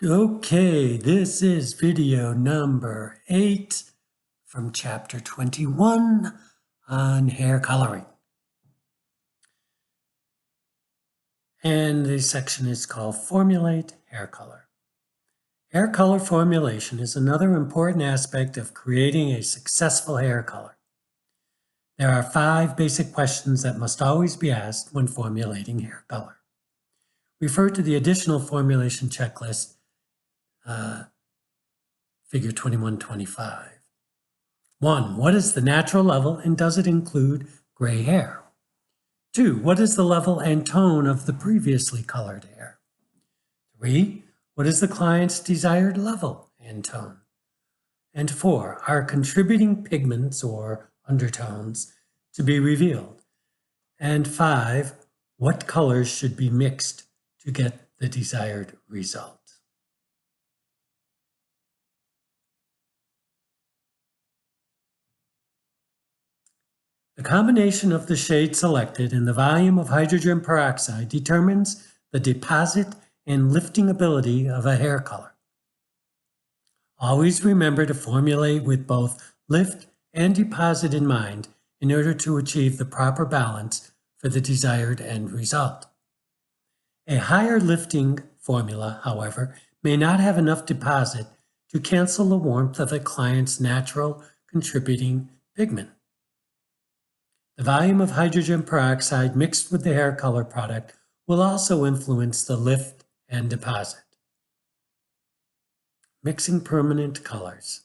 Okay, this is video number 8 from chapter 21 on hair coloring. And the section is called Formulate Hair Color. Hair color formulation is another important aspect of creating a successful hair color. There are 5 basic questions that must always be asked when formulating hair color. Refer to the additional formulation checklist, figure 2125. 1. What is the natural level and does it include gray hair? 2. What is the level and tone of the previously colored hair? 3. What is the client's desired level and tone? And 4. Are contributing pigments or undertones to be revealed? And 5. What colors should be mixed to get the desired result? The combination of the shade selected and the volume of hydrogen peroxide determines the deposit and lifting ability of a hair color. Always remember to formulate with both lift and deposit in mind in order to achieve the proper balance for the desired end result. A higher lifting formula, however, may not have enough deposit to cancel the warmth of a client's natural contributing pigment. The volume of hydrogen peroxide mixed with the hair color product will also influence the lift and deposit. Mixing permanent colors.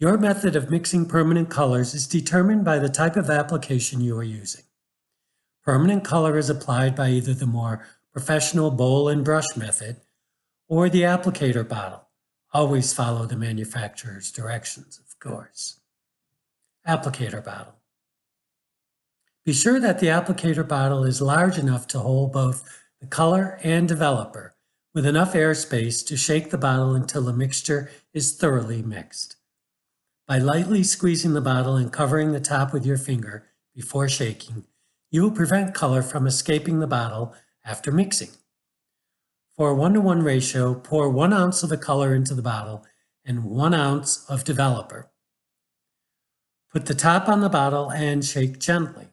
Your method of mixing permanent colors is determined by the type of application you are using. Permanent color is applied by either the more professional bowl and brush method or the applicator bottle. Always follow the manufacturer's directions, of course. Applicator bottle. Be sure that the applicator bottle is large enough to hold both the color and developer, with enough airspace to shake the bottle until the mixture is thoroughly mixed. By lightly squeezing the bottle and covering the top with your finger before shaking, you will prevent color from escaping the bottle after mixing. For a 1-to-1 ratio, pour 1 ounce of the color into the bottle and 1 ounce of developer. Put the top on the bottle and shake gently.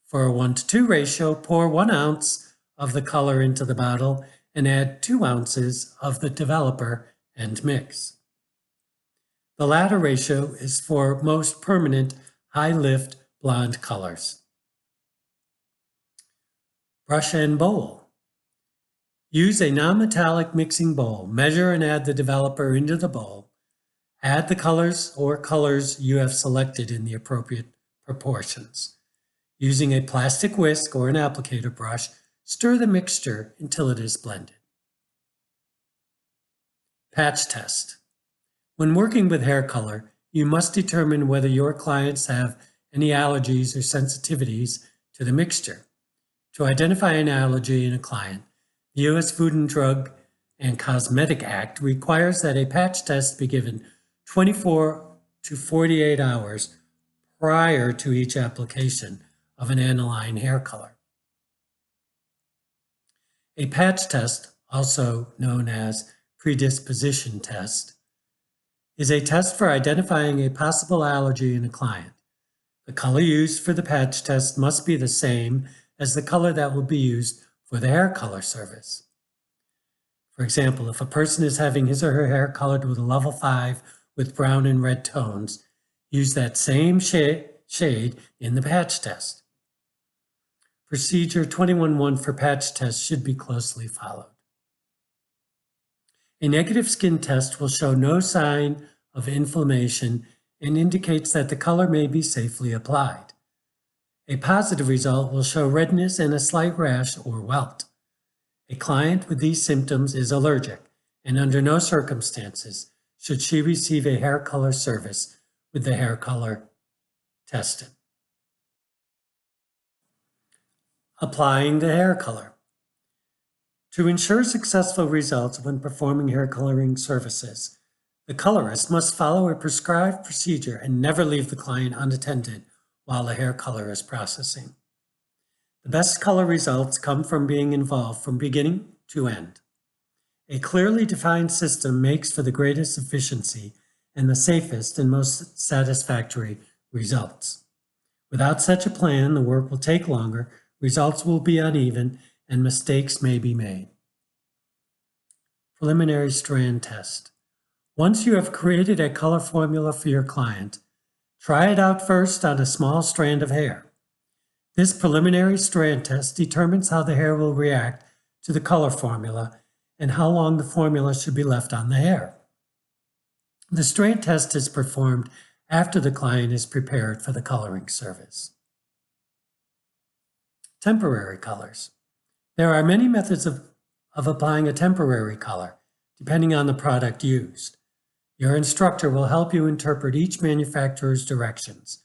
For a 1-to-2 ratio, pour 1 ounce of the color into the bottle and add 2 ounces of the developer and mix. The latter ratio is for most permanent high lift blonde colors. Brush and bowl. Use a non-metallic mixing bowl. Measure and add the developer into the bowl. Add the colors or colors you have selected in the appropriate proportions. Using a plastic whisk or an applicator brush, stir the mixture until it is blended. Patch test. When working with hair color, you must determine whether your clients have any allergies or sensitivities to the mixture. To identify an allergy in a client, the U.S. Food and Drug and Cosmetic Act requires that a patch test be given 24 to 48 hours prior to each application of an aniline hair color. A patch test, also known as predisposition test, is a test for identifying a possible allergy in a client. The color used for the patch test must be the same as the color that will be used for the hair color service. For example, if a person is having his or her hair colored with a level 5 with brown and red tones, use that same shade in the patch test. Procedure 21.1 for patch tests should be closely followed. A negative skin test will show no sign of inflammation and indicates that the color may be safely applied. A positive result will show redness and a slight rash or welt. A client with these symptoms is allergic, and under no circumstances should she receive a hair color service with the hair color tested. Applying the hair color. To ensure successful results when performing hair coloring services, the colorist must follow a prescribed procedure and never leave the client unattended while the hair color is processing. The best color results come from being involved from beginning to end. A clearly defined system makes for the greatest efficiency and the safest and most satisfactory results. Without such a plan, the work will take longer, results will be uneven, and mistakes may be made. Preliminary strand test. Once you have created a color formula for your client, try it out first on a small strand of hair. This preliminary strand test determines how the hair will react to the color formula and how long the formula should be left on the hair. The strand test is performed after the client is prepared for the coloring service. Temporary colors. There are many methods of applying a temporary color, depending on the product used. Your instructor will help you interpret each manufacturer's directions.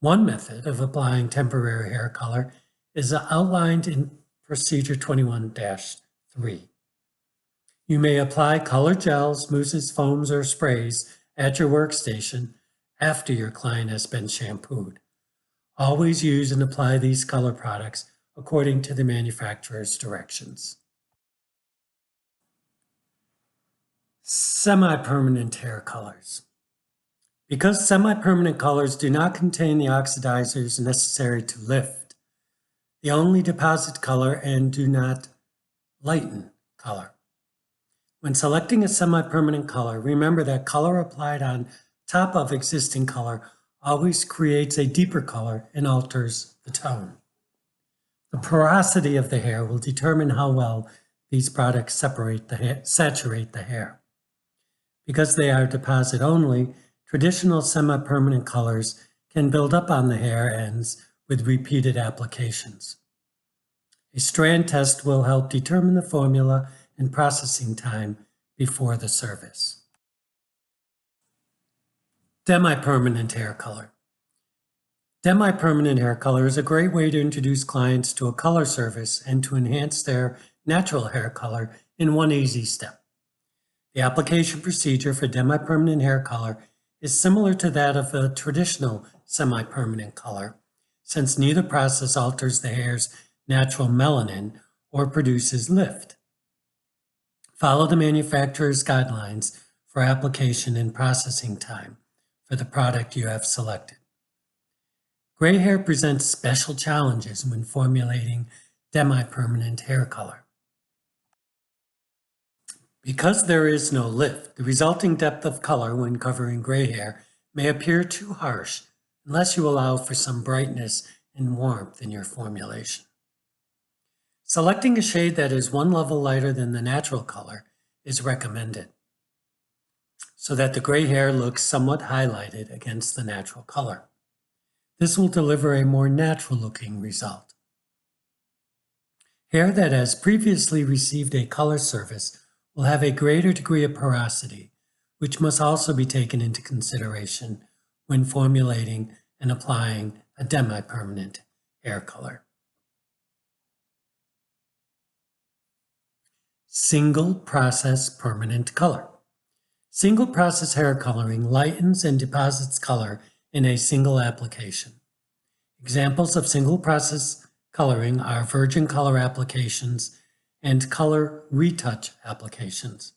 One method of applying temporary hair color is outlined in Procedure 21-3. You may apply color gels, mousses, foams, or sprays at your workstation after your client has been shampooed. Always use and apply these color products according to the manufacturer's directions. Semi-permanent hair colors. Because semi-permanent colors do not contain the oxidizers necessary to lift, they only deposit color and do not lighten color. When selecting a semi-permanent color, remember that color applied on top of existing color always creates a deeper color and alters the tone. The porosity of the hair will determine how well these products saturate the hair. Because they are deposit only, traditional semi-permanent colors can build up on the hair ends with repeated applications. A strand test will help determine the formula and processing time before the service. Demi-permanent hair color. Demi-permanent hair color is a great way to introduce clients to a color service and to enhance their natural hair color in one easy step. The application procedure for demi-permanent hair color is similar to that of a traditional semi-permanent color, since neither process alters the hair's natural melanin or produces lift. Follow the manufacturer's guidelines for application and processing time for the product you have selected. Gray hair presents special challenges when formulating demi-permanent hair color. Because there is no lift, the resulting depth of color when covering gray hair may appear too harsh unless you allow for some brightness and warmth in your formulation. Selecting a shade that is one level lighter than the natural color is recommended, so that the gray hair looks somewhat highlighted against the natural color. This will deliver a more natural-looking result. Hair that has previously received a color service will have a greater degree of porosity, which must also be taken into consideration when formulating and applying a demi-permanent hair color. Single process permanent color. Single process hair coloring lightens and deposits color in a single application. Examples of single process coloring are virgin color applications and color retouch applications.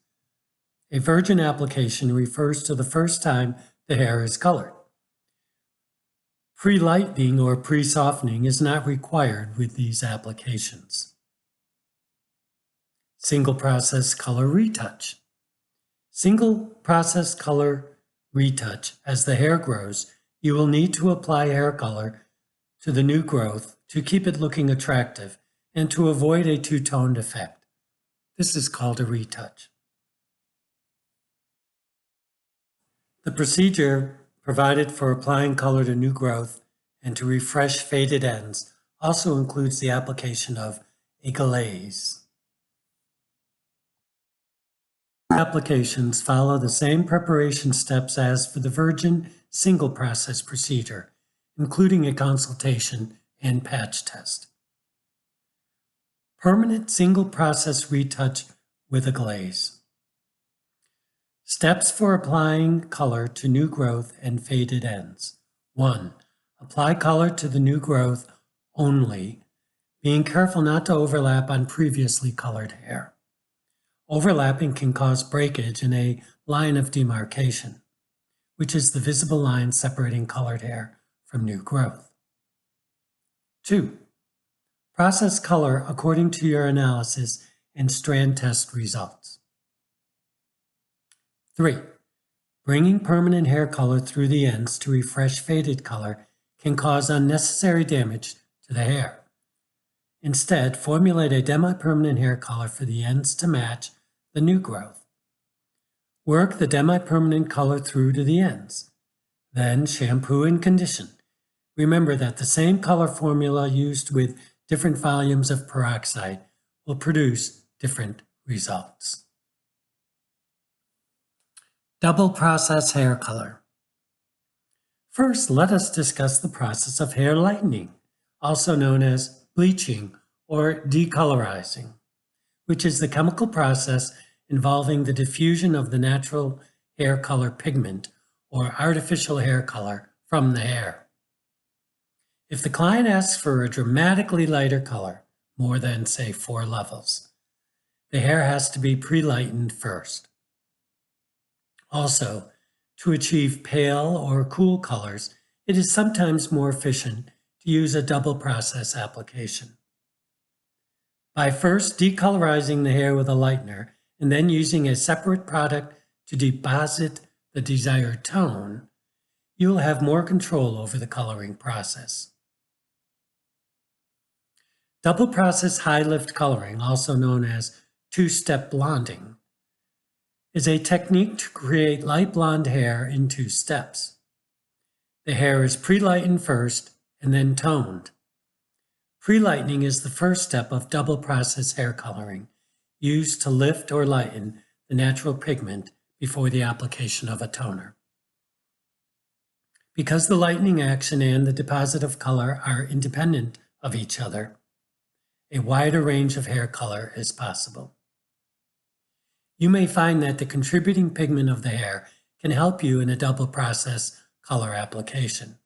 A virgin application refers to the first time the hair is colored. Pre-lightening or pre-softening is not required with these applications. Single process color retouch. Single process color retouch. As the hair grows, you will need to apply hair color to the new growth to keep it looking attractive and to avoid a two-toned effect. This is called a retouch. The procedure provided for applying color to new growth and to refresh faded ends also includes the application of a glaze. Applications follow the same preparation steps as for the virgin single process procedure, including a consultation and patch test. Permanent single process retouch with a glaze. Steps for applying color to new growth and faded ends. 1. Apply color to the new growth only, being careful not to overlap on previously colored hair. Overlapping can cause breakage in a line of demarcation, which is the visible line separating colored hair from new growth. 2. Process color according to your analysis and strand test results. 3. Bringing permanent hair color through the ends to refresh faded color can cause unnecessary damage to the hair. Instead, formulate a demi-permanent hair color for the ends to match the new growth. Work the demi-permanent color through to the ends. Then shampoo and condition. Remember that the same color formula used with different volumes of peroxide will produce different results. Double process hair color. First, let us discuss the process of hair lightening, also known as bleaching or decolorizing, which is the chemical process involving the diffusion of the natural hair color pigment or artificial hair color from the hair. If the client asks for a dramatically lighter color, more than, say, 4 levels, the hair has to be pre-lightened first. Also, to achieve pale or cool colors, it is sometimes more efficient to use a double process application. By first decolorizing the hair with a lightener and then using a separate product to deposit the desired tone, you will have more control over the coloring process. Double process high lift coloring, also known as two-step blonding, is a technique to create light blonde hair in 2 steps. The hair is pre-lightened first and then toned. Pre-lightening is the first step of double process hair coloring, used to lift or lighten the natural pigment before the application of a toner. Because the lightening action and the deposit of color are independent of each other, a wider range of hair color is possible. You may find that the contributing pigment of the hair can help you in a double process color application.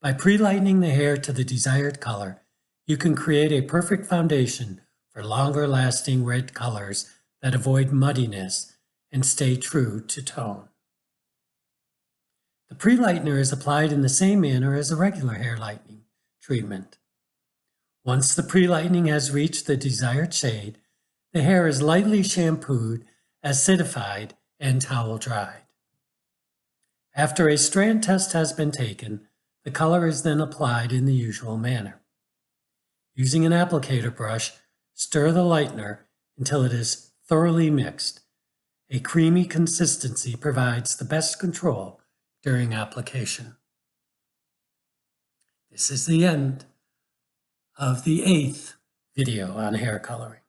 By pre-lightening the hair to the desired color, you can create a perfect foundation for longer lasting red colors that avoid muddiness and stay true to tone. The pre-lightener is applied in the same manner as a regular hair lightening treatment. Once the pre-lightening has reached the desired shade, the hair is lightly shampooed, acidified, and towel dried. After a strand test has been taken, the color is then applied in the usual manner. Using an applicator brush, stir the lightener until it is thoroughly mixed. A creamy consistency provides the best control during application. This is the end of the 8th video on hair coloring.